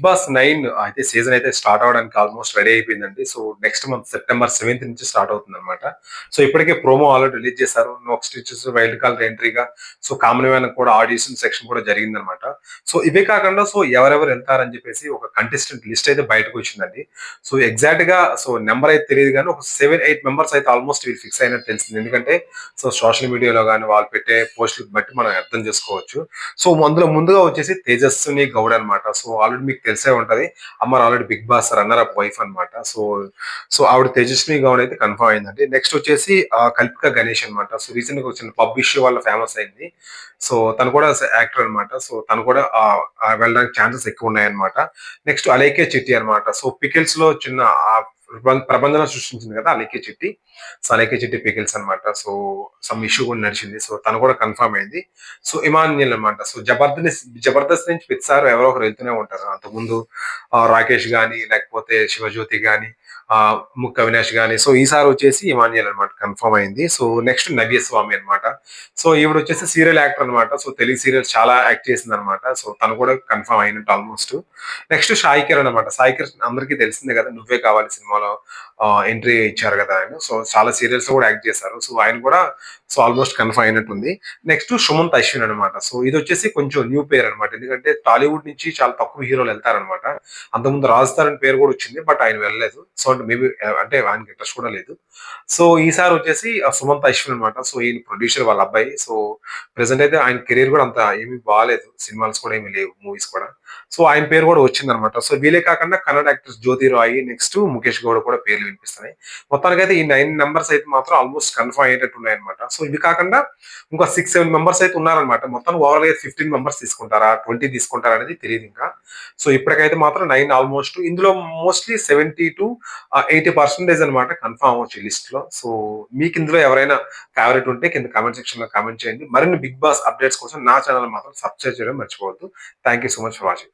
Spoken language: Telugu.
బాస్ 9 అయితే సీజన్ అయితే స్టార్ట్ అవ్వడానికి ఆల్మోస్ట్ రెడీ అయిపోయిందండి. సో, నెక్స్ట్ మంత్ సెప్టెంబర్ 7 నుంచి స్టార్ట్ అవుతుందన్నమాట. సో, ఇప్పటికే ప్రోమో ఆల్రెడీ రిలీజ్ చేశారు. నెక్స్ట్ వచ్చేసి వైల్డ్ కార్డ్ ఎంట్రీగా సో, కామన్ మ్యాన్ కూడా ఆడిషన్ సెక్షన్ కూడా జరిగిందన్నమాట. సో, ఇవే కాకుండా సో, ఎవరెవరు ఎళ్తారని చెప్పేసి ఒక కంటెస్టెంట్ లిస్ట్ అయితే బయటకొచ్చిందండి. సో, ఎగ్జాక్ట్‌గా సో, నంబర్ అయితే తెలీదు గానీ ఒక 7, 8 మెంబర్స్ అయితే ఆల్మోస్ట్ వీళ్ళు ఫిక్స్ అయినట్టు తెలిసింది. ఎందుకంటే సో, సోషల్ మీడియాలో గాని వాళ్ళు పెట్టే పోస్ట్‌లకి బట్టి మనం అర్థం చేసుకోవచ్చు. సో, అందులో ముందుగా వచ్చేసి తేజస్విని గౌడ్ అన్నమాట. సో, ఆల్రెడీ మీకు తెలిసే ఉంటది. Amar already 'Bigg Boss' runner up wife అన్నమాట. సో, ఆవిడ తేజస్విని గౌడ్ అయితే కన్ఫర్మ్ అయిందండి. నెక్స్ట్ వచ్చేసి కల్పిక గణేష్ అన్నమాట. సో, రీసెంట్‌గా వచ్చిన పబ్ ఇష్యూ వల్ల ఫేమస్ అయింది. సో, తను కూడా యాక్టర్ అన్నమాట. సో, తను కూడా వెళ్ళడానికి ఛాన్సెస్ ఎక్కువున్నాయన్నమాట. నెక్స్ట్ అలేఖ్య చిట్టి అన్నమాట. సో, పికిల్స్‌లో చిన్న ప్రభంజనం సృష్టించింది కదా! అలేఖ్య చిట్టి. సో, అలేఖ్య చిట్టి పికిల్స్ అన్నమాట. సో, సమ్ ఇష్యూ కూడా నడిచింది. సో, తను కూడా కన్ఫర్మ్ అయింది. సో, ఇమాన్యుయల్ అన్నమాట. సో, జబర్దస్త్ నుంచి ప్రతిసారి ఎవరో ఒకరు వెళ్తూనే ఉంటారు. అంతకుముందు రాకేష్ గాని, లేకపోతే శివజ్యోతి గాని, ముక్క అవినాష్ గాని, సో, ఈసారి వచ్చేసి ఇమాన్యుయల్ అన్నమాట కన్ఫర్మ్ అయింది. సో, నెక్స్ట్ నవ్యస్వామి అన్నమాట. సో, ఈవిడొచ్చేసి సీరియల్ యాక్టర్ అన్నమాట. సో, తెలుగు సీరియల్స్ చాలా యాక్ట్ చేసిందన్నమాట. సో, తను కూడా కన్ఫర్మ్ అయినట్టు ఆల్మోస్ట్. నెక్స్ట్ సాయి కిరణ్ అన్నమాట. సాయి కిరణ్ అందరికీ తెలిసిందే కదా! 'నువ్వే కావాలి' సినిమాలో ఎంట్రీ ఇచ్చారు కదా ఆయన. సో, చాలా సీరియల్స్‌లో కూడా యాక్ట్ చేశారు. సో, ఆయన కూడా సో, ఆల్మోస్ట్ కన్ఫర్మ్ అయినట్టుంది. నెక్స్ట్ సుమంత్ అశ్విన్ అన్నమాట. సో, ఇదొచ్చేసి కొంచెం న్యూ పేర్ అన్నమాట. ఎందుకంటే టాలీవుడ్ నుంచి చాలా తక్కువ హీరోలు ఎళ్తారన్నమాట. అంతకుముందు 'రాజ్ తరుణ్' పేరు కూడా వచ్చింది. బట్ ఆయన వెళ్ళలేదు. సో, అంటే మేబీ అంటే ఆయనకి ఇంట్రెస్ట్ కూడా లేదు. సో, ఈసారి వచ్చేసి సుమంత్ అశ్విన్ అన్నమాట. సో, ఈయన ప్రొడ్యూసర్ వాళ్ళ అబ్బాయి. సో, ప్రెజెంట్ అయితే ఆయన కెరియర్ కూడా అంత ఏమి బాలేదు. సినిమాస్ కూడా ఏమి లేవు. మూవీస్ కూడా. సో, ఆయన పేరు కూడా వచ్చిందన్నమాట. సో, వీళ్ళే కాకుండా కన్నడ యాక్టర్స్ జ్యోతి రాయ్, నెక్స్ట్ ముఖేష్ గౌడ కూడా పేర్లు వినిపిస్తున్నాయి. మొత్తానికైతే ఈ 9 నంబర్స్ అయితే మాత్రం ఆల్మోస్ట్ కన్ఫర్మ్ అయ్యేటట్టు ఉన్నాయన్నమాట. సో, ఇవి కాకుండా ఇంకో 6, 7 మెంబర్స్ అయితే ఉన్నారన్నమాట. మొత్తానికి ఓవరాల్‌గా 15 మెంబర్స్ తీసుకుంటారా? 20 తీసుకుంటారా? అనేది తెలీదింకా. సో, ఇప్పటికైతే మాత్రం 9 ఆల్మోస్ట్ ఇందులో మోస్ట్‌లీ 70-80% అన్నమాట కన్ఫర్మ్ అవ్వచ్చు ఈ లిస్ట్‌లో. సో, మీకు ఇందులో ఎవరైనా ఫేవరైట్ ఉంటే కింద కామెంట్ సెక్షన్‌లో కామెంట్ చేయండి. మరిన్ని 'బిగ్ బాస్' అప్డేట్స్ కోసం నా ఛానెల్ మాత్రం సబ్స్క్రైబ్ చేయడం మర్చిపోవద్దు. Thank you so much for watching.